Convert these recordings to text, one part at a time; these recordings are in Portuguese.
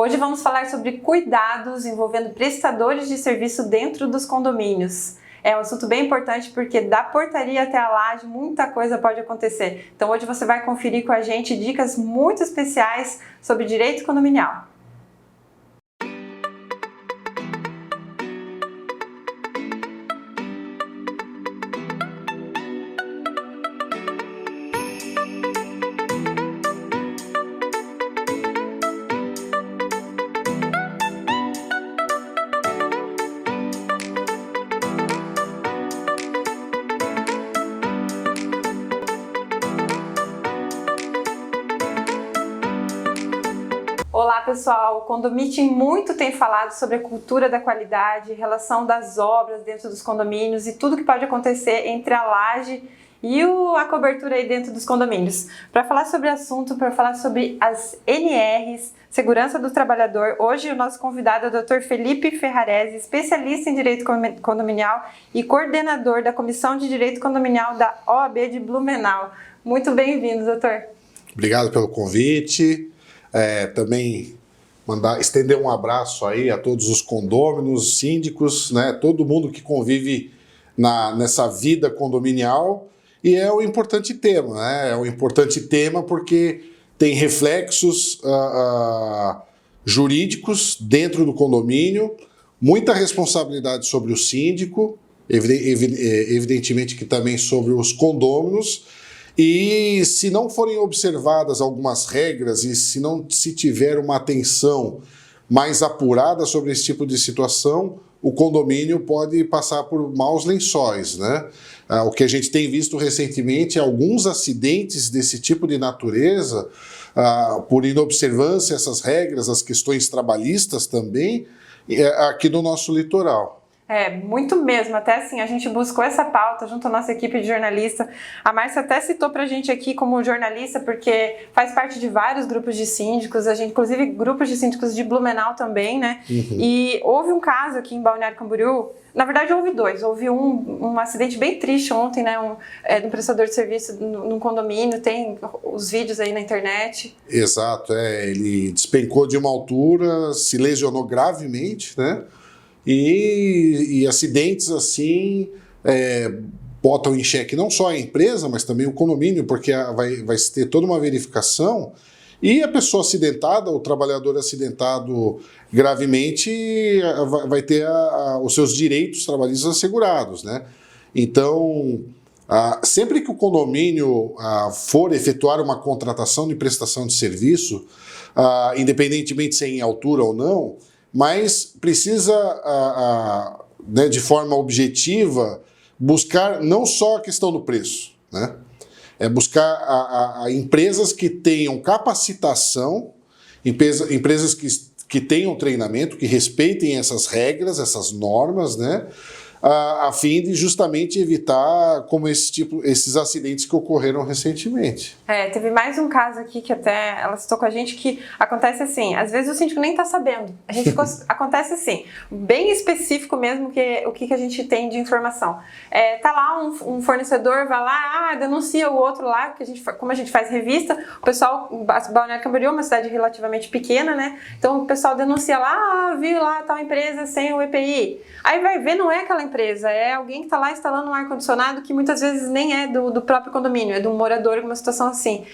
Hoje vamos falar sobre cuidados envolvendo prestadores de serviço dentro dos condomínios. É um assunto bem importante porque da portaria até a laje muita coisa pode acontecer. Então hoje você vai conferir com a gente dicas muito especiais sobre direito condominial. Olá pessoal, o Condomitim muito tem falado sobre a cultura da qualidade, relação das obras dentro dos condomínios e tudo que pode acontecer entre a laje e a cobertura aí dentro dos condomínios. Para falar sobre o assunto, para falar sobre as NRs, Segurança do Trabalhador, hoje o nosso convidado é o Dr. Felipe Ferrarese, especialista em Direito Condominial e coordenador da Comissão de Direito Condominial da OAB de Blumenau. Muito bem-vindo, doutor. Obrigado pelo convite. Também estender um abraço aí a todos os condôminos, síndicos, né, todo mundo que convive nessa vida condominial. E é um importante tema, né? É um importante tema porque tem reflexos jurídicos dentro do condomínio, muita responsabilidade sobre o síndico, evidentemente que também sobre os condôminos. E se não forem observadas algumas regras e se não se tiver uma atenção mais apurada sobre esse tipo de situação, o condomínio pode passar por maus lençóis, né? O que a gente tem visto recentemente é alguns acidentes desse tipo de natureza, por inobservância essas regras, as questões trabalhistas também, aqui no nosso litoral. Muito mesmo, até assim, a gente buscou essa pauta junto à nossa equipe de jornalista. A Márcia até citou pra gente aqui como jornalista, porque faz parte de vários grupos de síndicos, inclusive grupos de síndicos de Blumenau também, né? Uhum. E houve um caso aqui em Balneário Camboriú, na verdade houve dois, houve um acidente bem triste ontem, né? Um prestador de serviço num condomínio, tem os vídeos aí na internet. Exato, ele despencou de uma altura, se lesionou gravemente, né? E acidentes assim botam em xeque não só a empresa, mas também o condomínio, porque vai ter toda uma verificação e a pessoa acidentada, o trabalhador acidentado gravemente vai ter os seus direitos trabalhistas assegurados, né? Então, sempre que o condomínio for efetuar uma contratação de prestação de serviço, independentemente se é em altura ou não, mas precisa, de forma objetiva, buscar não só a questão do preço, né? Buscar empresas que tenham capacitação, empresas que tenham treinamento, que respeitem essas regras, essas normas, né? A fim de justamente evitar como esses acidentes que ocorreram recentemente. Teve mais um caso aqui que até ela citou com a gente que acontece assim, às vezes o síndico nem está sabendo, acontece assim, bem específico mesmo o que a gente tem de informação. Tá lá um fornecedor, vai lá, denuncia o outro lá, como a gente faz revista, o pessoal, Balneário Camboriú é uma cidade relativamente pequena, né? Então o pessoal denuncia lá, viu lá tal empresa sem o EPI. Aí vai ver, não é aquela empresa, é alguém que está lá instalando um ar-condicionado que muitas vezes nem é do próprio condomínio, é de um morador em uma situação assim.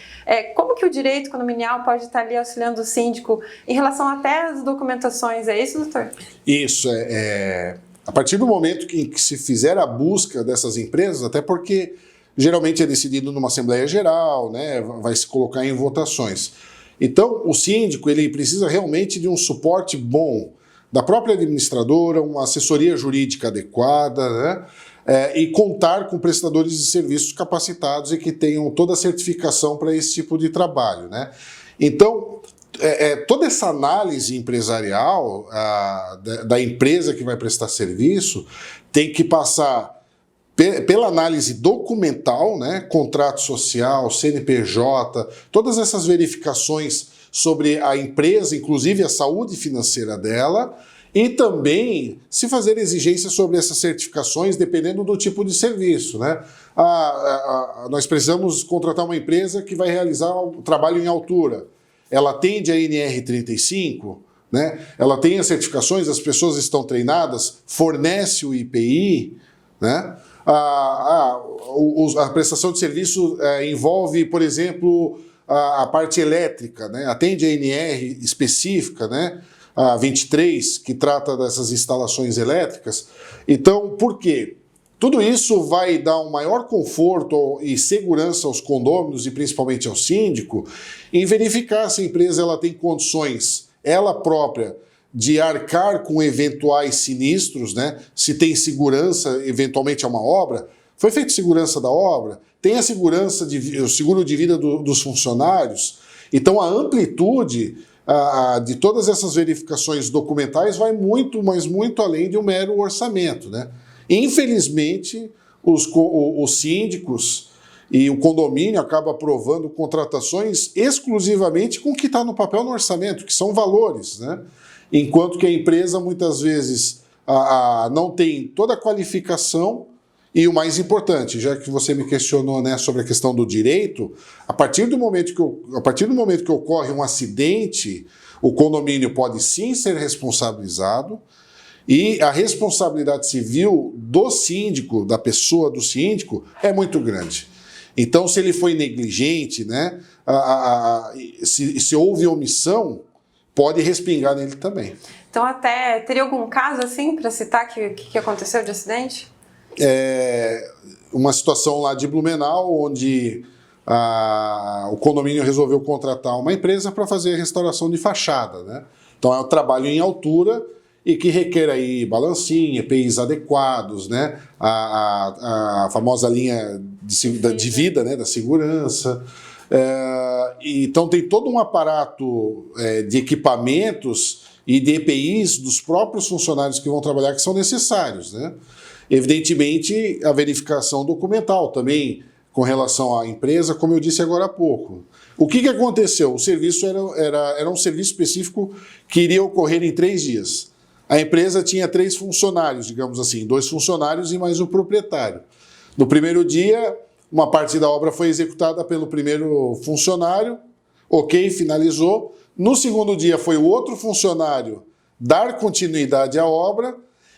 Como que o direito condominial pode estar ali auxiliando o síndico em relação até às documentações? É isso, doutor? Isso, a partir do momento que se fizer a busca dessas empresas, até porque geralmente é decidido numa Assembleia Geral, né, vai se colocar em votações. Então, o síndico ele precisa realmente de um suporte bom da própria administradora, uma assessoria jurídica adequada, né? E contar com prestadores de serviços capacitados e que tenham toda a certificação para esse tipo de trabalho, né? Então, toda essa análise empresarial da empresa que vai prestar serviço tem que passar pela análise documental, né? Contrato social, CNPJ, todas essas verificações sobre a empresa, inclusive a saúde financeira dela, e também se fazer exigências sobre essas certificações, dependendo do tipo de serviço, né? Nós precisamos contratar uma empresa que vai realizar o trabalho em altura. Ela atende a NR35? né? Ela tem as certificações, as pessoas estão treinadas, fornece o IPI, né? A prestação de serviço envolve, por exemplo, a parte elétrica, né? Atende a ANR específica, né? A 23, que trata dessas instalações elétricas. Então, por quê? Tudo isso vai dar um maior conforto e segurança aos condôminos e principalmente ao síndico em verificar se a empresa ela tem condições, ela própria, de arcar com eventuais sinistros, né? Se tem segurança, eventualmente, a uma obra. Foi feita segurança da obra? Tem a segurança, o seguro de vida dos funcionários? Então, a amplitude de todas essas verificações documentais vai muito, mas muito além de um mero orçamento, né? Infelizmente, os síndicos e o condomínio acabam aprovando contratações exclusivamente com o que está no papel no orçamento, que são valores, né? Enquanto que a empresa, muitas vezes, não tem toda a qualificação e o mais importante, já que você me questionou, né, sobre a questão do direito, a partir do momento que ocorre um acidente, o condomínio pode sim ser responsabilizado e a responsabilidade civil do síndico, da pessoa do síndico, é muito grande. Então, se ele foi negligente, né, se houve omissão, pode respingar nele também. Então, até teria algum caso assim para citar que aconteceu de acidente? Uma situação lá de Blumenau, onde o condomínio resolveu contratar uma empresa para fazer a restauração de fachada, né? Então é um trabalho em altura e que requer aí balancinha, EPIs adequados, né? A famosa linha de vida, né? Da segurança. Então tem todo um aparato de equipamentos e de EPIs dos próprios funcionários que vão trabalhar que são necessários, né? Evidentemente, a verificação documental também com relação à empresa, como eu disse agora há pouco. O que aconteceu? O serviço era um serviço específico que iria ocorrer em 3 dias. A empresa tinha 3 funcionários, digamos assim, 2 funcionários e mais o proprietário. No primeiro dia, uma parte da obra foi executada pelo primeiro funcionário, ok, finalizou. No segundo dia foi o outro funcionário dar continuidade à obra.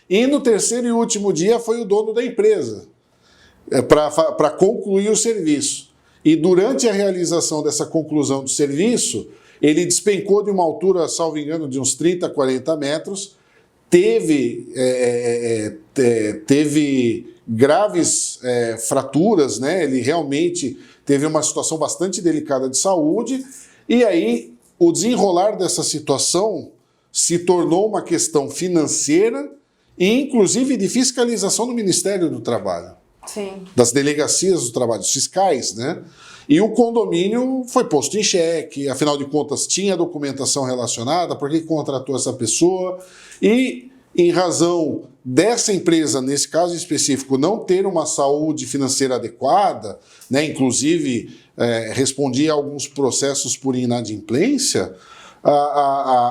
E no terceiro e último dia foi o dono da empresa para concluir o serviço. E durante a realização dessa conclusão do serviço, ele despencou de uma altura, salvo engano, de uns 30, 40 metros, teve graves fraturas, né? Ele realmente teve uma situação bastante delicada de saúde, e aí o desenrolar dessa situação se tornou uma questão financeira e, inclusive, de fiscalização do Ministério do Trabalho. Sim. Das delegacias do trabalho, dos fiscais, né? E o condomínio foi posto em xeque, afinal de contas tinha documentação relacionada, por que contratou essa pessoa? E, em razão dessa empresa, nesse caso específico, não ter uma saúde financeira adequada, né? Inclusive respondia a alguns processos por inadimplência,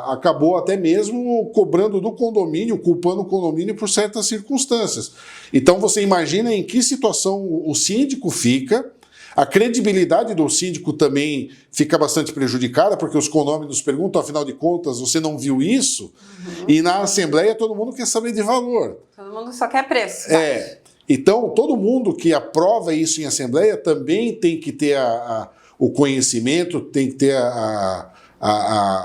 acabou até mesmo cobrando do condomínio, culpando o condomínio por certas circunstâncias. Então você imagina em que situação o síndico fica, a credibilidade do síndico também fica bastante prejudicada, porque os condôminos perguntam, afinal de contas, você não viu isso? Uhum. E na Assembleia todo mundo quer saber de valor. Todo mundo só quer preço. Então todo mundo que aprova isso em Assembleia também tem que ter o conhecimento, tem que ter a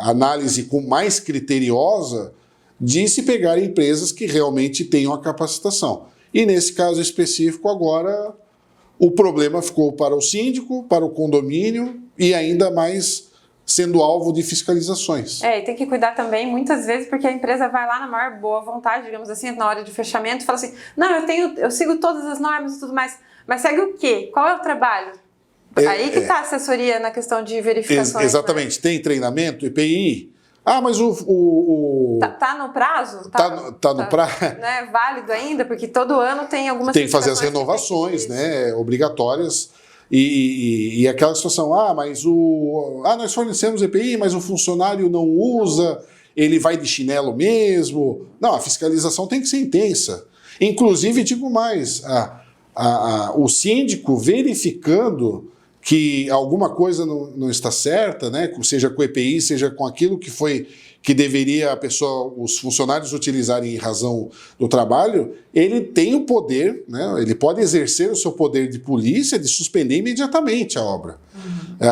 análise com mais criteriosa de se pegar empresas que realmente tenham a capacitação. E nesse caso específico agora o problema ficou para o síndico, para o condomínio e ainda mais sendo alvo de fiscalizações. E tem que cuidar também muitas vezes porque a empresa vai lá na maior boa vontade, digamos assim, na hora de fechamento e fala assim, não, eu sigo todas as normas e tudo mais, mas segue o quê? Qual é o trabalho? Aí que está a assessoria na questão de verificações. Exatamente. Né? Tem treinamento, EPI. Mas Tá no prazo? Tá no prazo. Né, válido ainda, porque todo ano tem algumas... Tem que fazer as renovações, né, obrigatórias. E aquela situação, nós fornecemos EPI, mas o funcionário não usa, ele vai de chinelo mesmo. Não, a fiscalização tem que ser intensa. Inclusive, digo mais, o síndico verificando que alguma coisa não está certa, né? Seja com o EPI, seja com aquilo que foi que deveria os funcionários utilizarem em razão do trabalho, ele tem o poder, né, ele pode exercer o seu poder de polícia de suspender imediatamente a obra,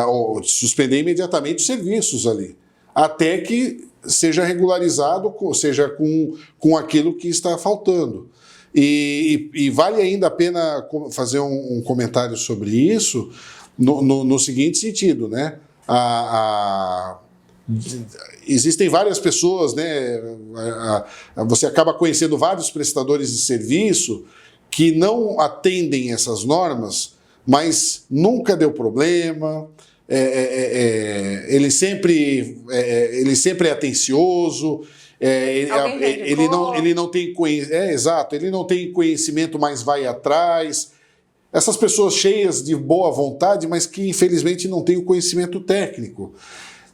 ou suspender imediatamente os serviços ali, até que seja regularizado, seja com aquilo que está faltando. E vale ainda a pena fazer um comentário sobre isso no seguinte sentido, né? Existem várias pessoas, né? Você acaba conhecendo vários prestadores de serviço que não atendem essas normas, mas nunca deu problema. Ele sempre é atencioso. Ele não tem exato, ele não tem conhecimento, mas vai atrás. Essas pessoas cheias de boa vontade, mas que infelizmente não têm o conhecimento técnico.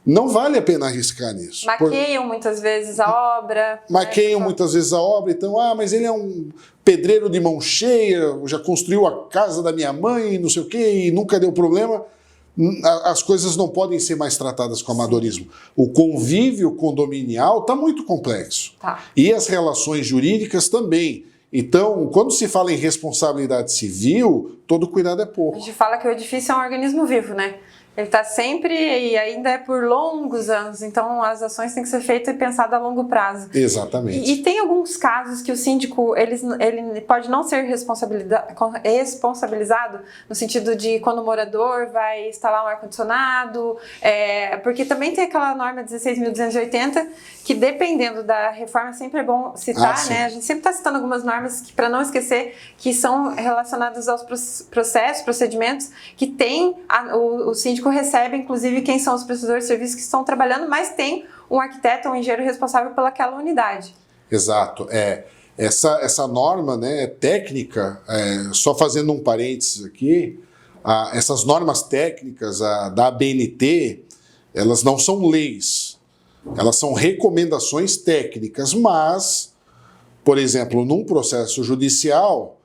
Não vale a pena arriscar nisso. Maqueiam muitas vezes a obra. Maqueiam muitas vezes a obra, então, mas ele é um pedreiro de mão cheia, já construiu a casa da minha mãe, não sei o quê, e nunca deu problema. As coisas não podem ser mais tratadas com amadorismo. O convívio condominial está muito complexo. Tá. E as relações jurídicas também. Então, quando se fala em responsabilidade civil, todo cuidado é pouco. A gente fala que o edifício é um organismo vivo, né? Ele está sempre e ainda é por longos anos, então as ações têm que ser feitas e pensadas a longo prazo. Exatamente. E tem alguns casos que o síndico ele pode não ser responsabilizado no sentido de quando o morador vai instalar um ar-condicionado, porque também tem aquela norma 16.280 que, dependendo da reforma, sempre é bom citar, né? A gente sempre está citando algumas normas para não esquecer que são relacionadas aos procedimentos que tem o síndico recebe, inclusive, quem são os prestadores de serviços que estão trabalhando, mas tem um arquiteto, um engenheiro responsável pelaquela unidade. Exato. Essa norma, né, técnica, só fazendo um parênteses aqui, essas normas técnicas da ABNT, elas não são leis, elas são recomendações técnicas, mas, por exemplo, num processo judicial,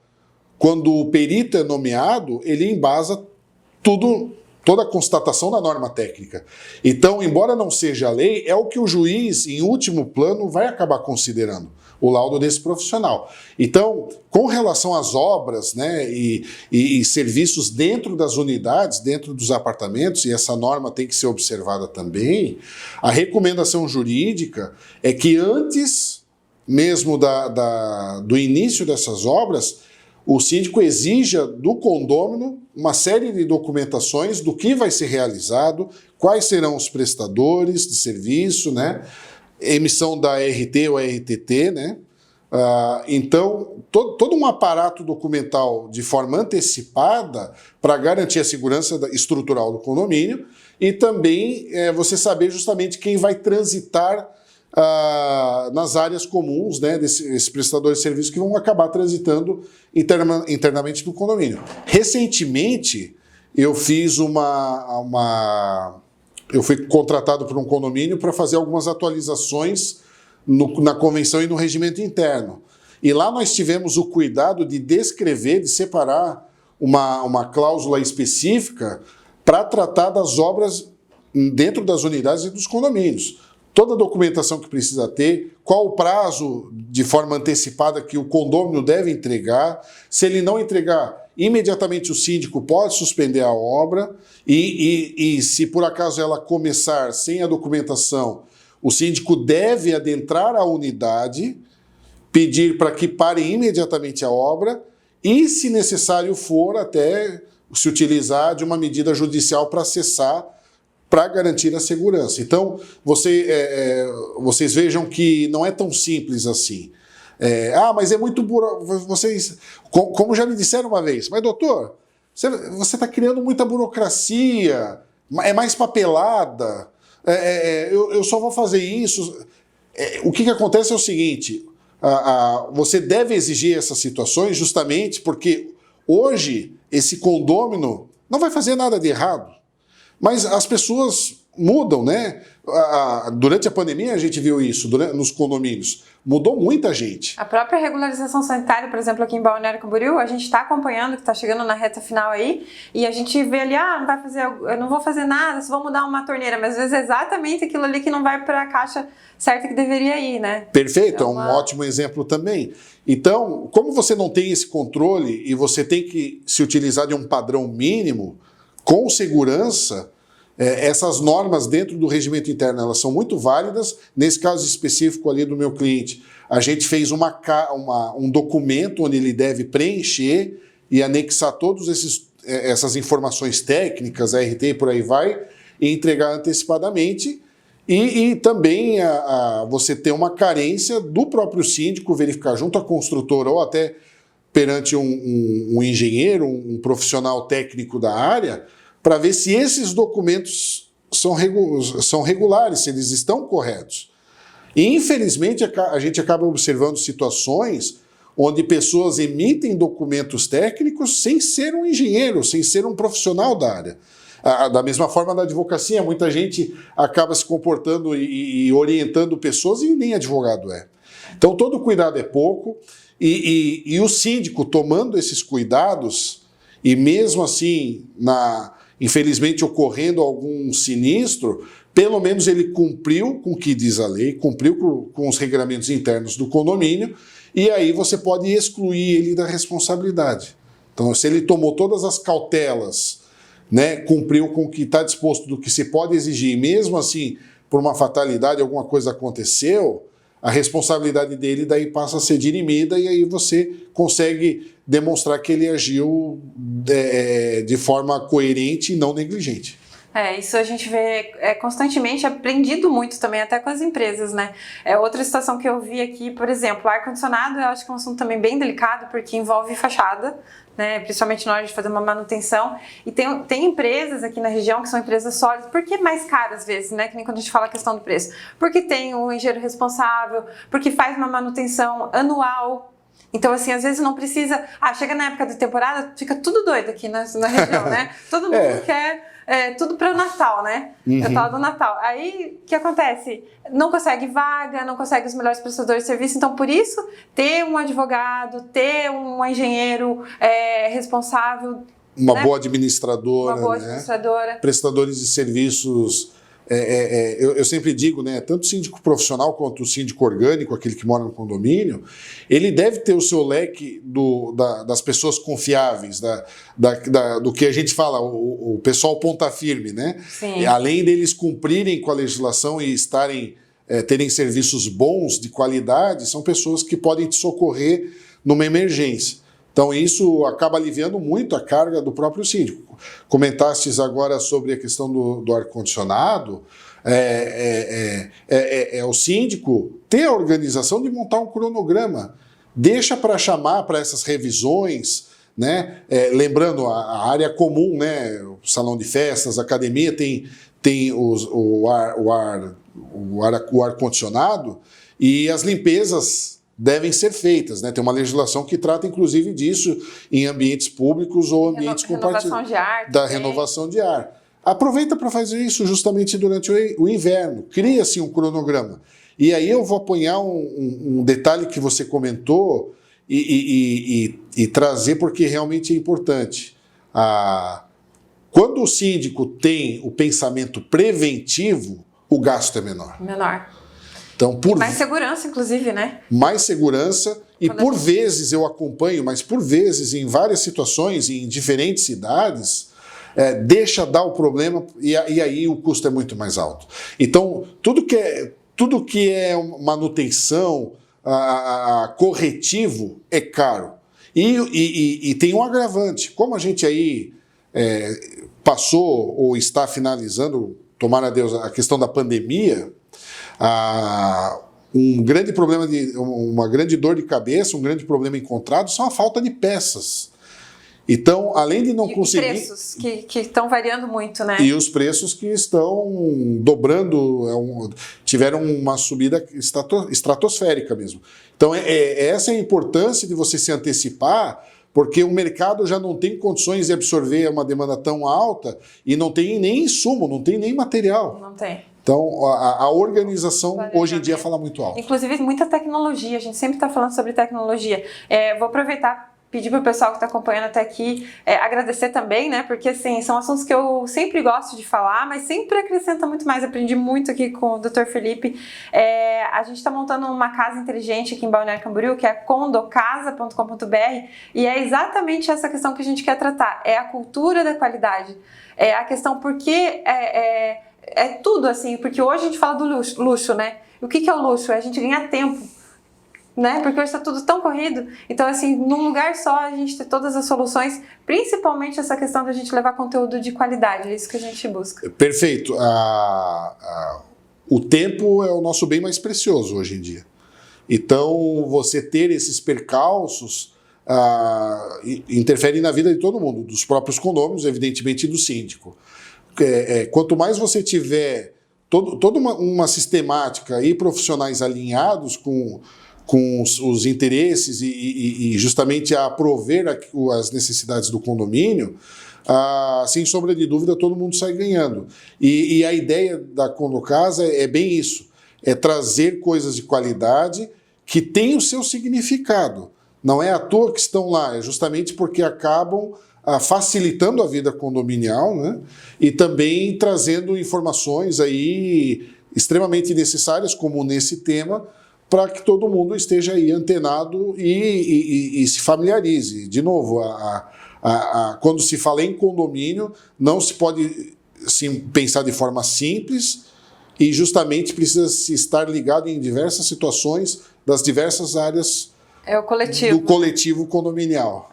quando o perito é nomeado, ele embasa toda a constatação da norma técnica. Então, embora não seja lei, é o que o juiz, em último plano, vai acabar considerando, o laudo desse profissional. Então, com relação às obras, né, e serviços dentro das unidades, dentro dos apartamentos, e essa norma tem que ser observada também, a recomendação jurídica é que antes mesmo do início dessas obras, o síndico exija do condômino uma série de documentações do que vai ser realizado, quais serão os prestadores de serviço, né? Emissão da RT ou RTT, né? Então, todo um aparato documental de forma antecipada para garantir a segurança estrutural do condomínio e também você saber justamente quem vai transitar nas áreas comuns, né, desses prestadores de serviço que vão acabar transitando internamente no condomínio. Recentemente, eu fui contratado por um condomínio para fazer algumas atualizações na convenção e no regimento interno. E lá nós tivemos o cuidado de descrever, de separar uma cláusula específica para tratar das obras dentro das unidades e dos condomínios. Toda a documentação que precisa ter, qual o prazo de forma antecipada que o condômino deve entregar, se ele não entregar, imediatamente o síndico pode suspender a obra e se por acaso ela começar sem a documentação, o síndico deve adentrar a unidade, pedir para que pare imediatamente a obra e, se necessário for, até se utilizar de uma medida judicial para cessar, para garantir a segurança. Então, vocês vejam que não é tão simples assim. Mas é muito burocrático. Vocês, como já me disseram uma vez, mas doutor, você está criando muita burocracia, é mais papelada, eu só vou fazer isso. O que acontece é o seguinte, você deve exigir essas situações justamente porque hoje esse condômino não vai fazer nada de errado. Mas as pessoas mudam, né? Durante a pandemia a gente viu isso, nos condomínios. Mudou muita gente. A própria regularização sanitária, por exemplo, aqui em Balneário Camboriú, a gente está acompanhando, que está chegando na reta final aí, e a gente vê ali, não vai fazer, eu não vou fazer nada, só vou mudar uma torneira, mas às vezes é exatamente aquilo ali que não vai para a caixa certa que deveria ir, né? Perfeito, é um ótimo exemplo também. Então, como você não tem esse controle e você tem que se utilizar de um padrão mínimo, com segurança, essas normas dentro do regimento interno, elas são muito válidas. Nesse caso específico ali do meu cliente, a gente fez um documento onde ele deve preencher e anexar todas essas informações técnicas, a RT e por aí vai, e entregar antecipadamente. E também você ter uma carência do próprio síndico, verificar junto à construtora ou até perante um engenheiro, um profissional técnico da área, para ver se esses documentos são regulares, se eles estão corretos. E, infelizmente, a gente acaba observando situações onde pessoas emitem documentos técnicos sem ser um engenheiro, sem ser um profissional da área. Da mesma forma, na advocacia, muita gente acaba se comportando e orientando pessoas e nem advogado é. Então, todo cuidado é pouco e o síndico tomando esses cuidados e mesmo assim, infelizmente, ocorrendo algum sinistro, pelo menos ele cumpriu com o que diz a lei, cumpriu com os regramentos internos do condomínio e aí você pode excluir ele da responsabilidade. Então, se ele tomou todas as cautelas, né, cumpriu com o que está disposto do que se pode exigir, e mesmo assim, por uma fatalidade, alguma coisa aconteceu, a responsabilidade dele daí passa a ser dirimida e aí você consegue demonstrar que ele agiu de forma coerente e não negligente. Isso a gente vê constantemente, aprendido muito também, até com as empresas, né? Outra situação que eu vi aqui, por exemplo, ar-condicionado, eu acho que é um assunto também bem delicado, porque envolve fachada, né? Principalmente na hora de fazer uma manutenção. E tem empresas aqui na região que são empresas sólidas, porque é mais caro às vezes, né? Que nem quando a gente fala a questão do preço. Porque tem um engenheiro responsável, porque faz uma manutenção anual. Então, assim, às vezes não precisa... chega na época da temporada, fica tudo doido aqui na região, né? Todo mundo quer... tudo para o Natal, né? Eu falo do Natal. Aí, o que acontece? Não consegue vaga, não consegue os melhores prestadores de serviço. Então, por isso, ter um advogado, ter um engenheiro responsável... Uma boa administradora. Uma boa administradora. Né? Prestadores de serviços... eu sempre digo, né, tanto o síndico profissional quanto o síndico orgânico, aquele que mora no condomínio, ele deve ter o seu leque das pessoas confiáveis, do que a gente fala, o pessoal ponta firme, né? Sim. Além deles cumprirem com a legislação e terem serviços bons, de qualidade, são pessoas que podem te socorrer numa emergência. Então, isso acaba aliviando muito a carga do próprio síndico. Comentastes agora sobre a questão do ar-condicionado. O síndico ter a organização de montar um cronograma. Deixa para chamar para essas revisões, né? Lembrando, a área comum, né? O salão de festas, a academia tem o ar-condicionado e as limpezas devem ser feitas, né? Tem uma legislação que trata, inclusive, disso em ambientes públicos ou ambientes compartilhados. Da renovação de ar. Aproveita para fazer isso justamente durante o inverno. Cria-se um cronograma. E aí eu vou apanhar um detalhe que você comentou e trazer porque realmente é importante. Quando o síndico tem o pensamento preventivo, o gasto é menor. Menor. Então, mais segurança, inclusive, né? Mais segurança e por vezes eu acompanho, mas por vezes em várias situações, em diferentes cidades, deixa dar o problema e aí o custo é muito mais alto. Então, tudo que é manutenção, corretivo, é caro. E tem um agravante. Como a gente aí passou ou está finalizando, tomara a Deus, a questão da pandemia, um grande problema, uma grande dor de cabeça, um grande problema encontrado são a falta de peças. Então, além de não conseguir... E preços que estão variando muito, né? E os preços que estão dobrando, tiveram uma subida estratosférica mesmo. Então, essa é a importância de você se antecipar porque o mercado já não tem condições de absorver uma demanda tão alta e não tem nem insumo, não tem nem material. Não tem. Então, a organização hoje em dia fala muito alto. Inclusive, muita tecnologia, a gente sempre está falando sobre tecnologia. Vou aproveitar, pedir para o pessoal que está acompanhando até aqui, agradecer também, né? Porque, assim, são assuntos que eu sempre gosto de falar, mas sempre acrescenta muito mais. Aprendi muito aqui com o Dr. Felipe. A gente está montando uma casa inteligente aqui em Balneário Camboriú, que é condocasa.com.br, e é exatamente essa questão que a gente quer tratar. É a cultura da qualidade. É a questão porque é tudo, assim, porque hoje a gente fala do luxo, né? O que é o luxo? É a gente ganhar tempo, né? Porque hoje está tudo tão corrido. Então, assim, num lugar só a gente ter todas as soluções, principalmente essa questão da gente levar conteúdo de qualidade, é isso que a gente busca. Perfeito. O tempo é o nosso bem mais precioso hoje em dia. Então, você ter esses percalços interfere na vida de todo mundo, dos próprios condôminos, evidentemente, e do síndico. Quanto mais você tiver toda uma sistemática e profissionais alinhados com os interesses e justamente a prover as necessidades do condomínio, sem sombra de dúvida, todo mundo sai ganhando. E a ideia da Condocasa é bem isso, é trazer coisas de qualidade que têm o seu significado. Não é à toa que estão lá, é justamente porque acabam facilitando a vida condominial, né? E também trazendo informações aí extremamente necessárias, como nesse tema, para que todo mundo esteja aí antenado e se familiarize. De novo, quando se fala em condomínio, não se pode pensar de forma simples e justamente precisa se estar ligado em diversas situações das diversas áreas o coletivo. Do coletivo condominial.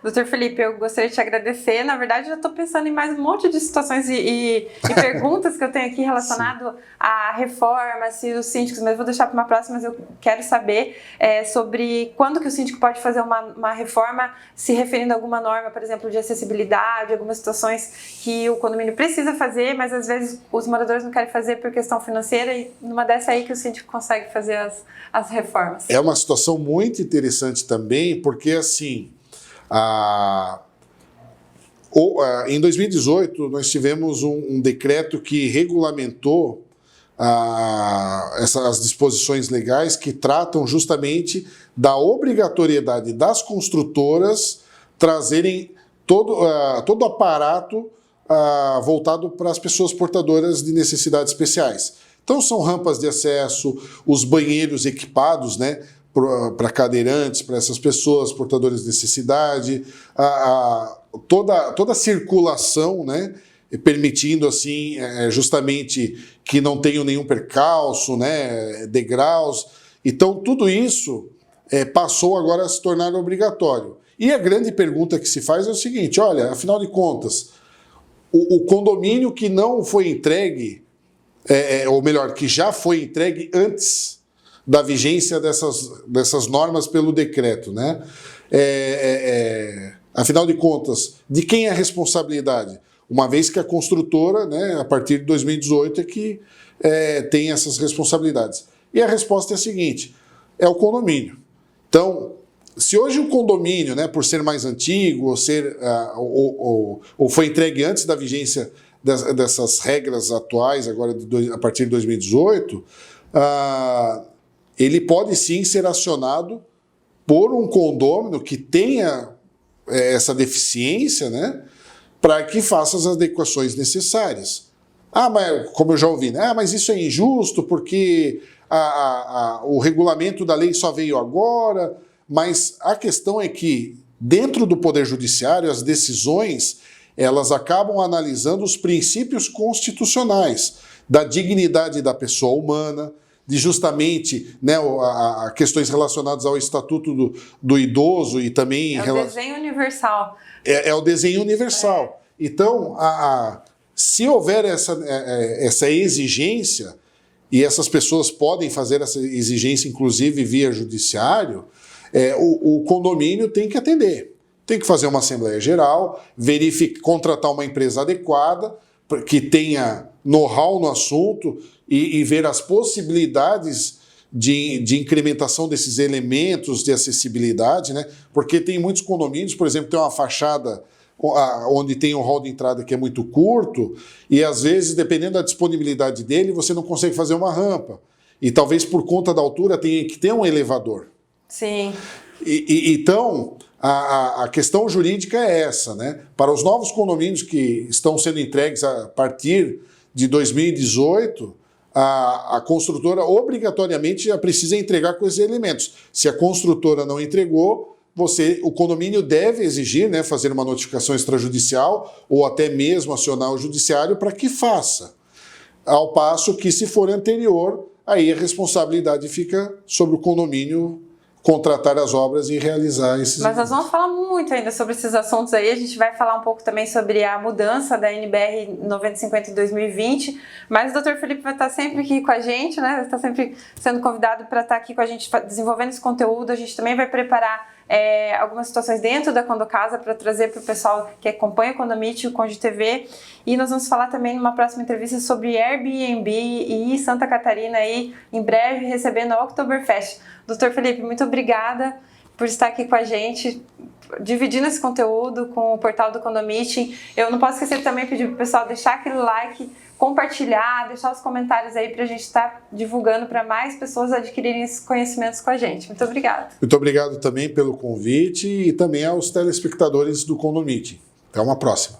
Doutor Felipe, eu gostaria de te agradecer. Na verdade, já estou pensando em mais um monte de situações e perguntas que eu tenho aqui relacionado à reforma, se os síndicos, mas vou deixar para uma próxima, mas eu quero saber sobre quando que o síndico pode fazer uma reforma se referindo a alguma norma, por exemplo, de acessibilidade, algumas situações que o condomínio precisa fazer, mas às vezes os moradores não querem fazer por questão financeira e numa dessa aí que o síndico consegue fazer as reformas. É uma situação muito interessante também, porque assim, em 2018 nós tivemos um decreto que regulamentou essas disposições legais que tratam justamente da obrigatoriedade das construtoras trazerem todo o aparato voltado para as pessoas portadoras de necessidades especiais. Então são rampas de acesso, os banheiros equipados, né, para cadeirantes, para essas pessoas portadoras de necessidade, toda a circulação, né, permitindo assim justamente que não tenham nenhum percalço, né, degraus. Então tudo isso passou agora a se tornar obrigatório. E a grande pergunta que se faz é o seguinte: olha, afinal de contas, o condomínio que não foi entregue, ou melhor, que já foi entregue antes da vigência dessas normas pelo decreto, né? Afinal de contas, de quem é a responsabilidade? Uma vez que a construtora, né, a partir de 2018, é que tem essas responsabilidades. E a resposta é a seguinte: é o condomínio. Então, se hoje o condomínio, né, por ser mais antigo, ou foi entregue antes da vigência dessas regras atuais, agora a partir de 2018, ele pode sim ser acionado por um condômino que tenha essa deficiência, né, para que faça as adequações necessárias. Mas, como eu já ouvi, né, mas isso é injusto porque o regulamento da lei só veio agora. Mas a questão é que, dentro do Poder Judiciário, as decisões elas acabam analisando os princípios constitucionais da dignidade da pessoa humana, de justamente, né, questões relacionadas ao Estatuto do Idoso e também... É o desenho universal. É o desenho universal. Então, se houver essa exigência, e essas pessoas podem fazer essa exigência, inclusive via judiciário, o condomínio tem que atender. Tem que fazer uma Assembleia Geral, contratar uma empresa adequada, que tenha know-how no assunto e ver as possibilidades de incrementação desses elementos de acessibilidade, né? Porque tem muitos condomínios, por exemplo, tem uma fachada onde tem um hall de entrada que é muito curto e, às vezes, dependendo da disponibilidade dele, você não consegue fazer uma rampa. E talvez por conta da altura tenha que ter um elevador. Sim. Então, a questão jurídica é essa, né? Para os novos condomínios que estão sendo entregues a partir de 2018, a construtora obrigatoriamente já precisa entregar com esses elementos. Se a construtora não entregou, o condomínio deve exigir, né, fazer uma notificação extrajudicial ou até mesmo acionar o judiciário para que faça. Ao passo que, se for anterior, aí a responsabilidade fica sobre o condomínio contratar as obras e realizar esses... Mas nós vamos falar muito ainda sobre esses assuntos aí, a gente vai falar um pouco também sobre a mudança da NBR 9050 em 2020, mas o Dr. Felipe vai estar sempre aqui com a gente, né? Vai estar sempre sendo convidado para estar aqui com a gente desenvolvendo esse conteúdo. A gente também vai preparar algumas situações dentro da Condocasa para trazer para o pessoal que acompanha o Condomite e o Conde TV. E nós vamos falar também numa próxima entrevista sobre Airbnb e Santa Catarina aí, em breve recebendo a Oktoberfest. Dr. Felipe, muito obrigada por estar aqui com a gente, dividindo esse conteúdo com o portal do Condomite. Eu não posso esquecer também de pedir para o pessoal deixar aquele like, compartilhar, deixar os comentários aí para a gente estar divulgando para mais pessoas adquirirem esses conhecimentos com a gente. Muito obrigada. Muito obrigado também pelo convite e também aos telespectadores do Condomite. Até uma próxima.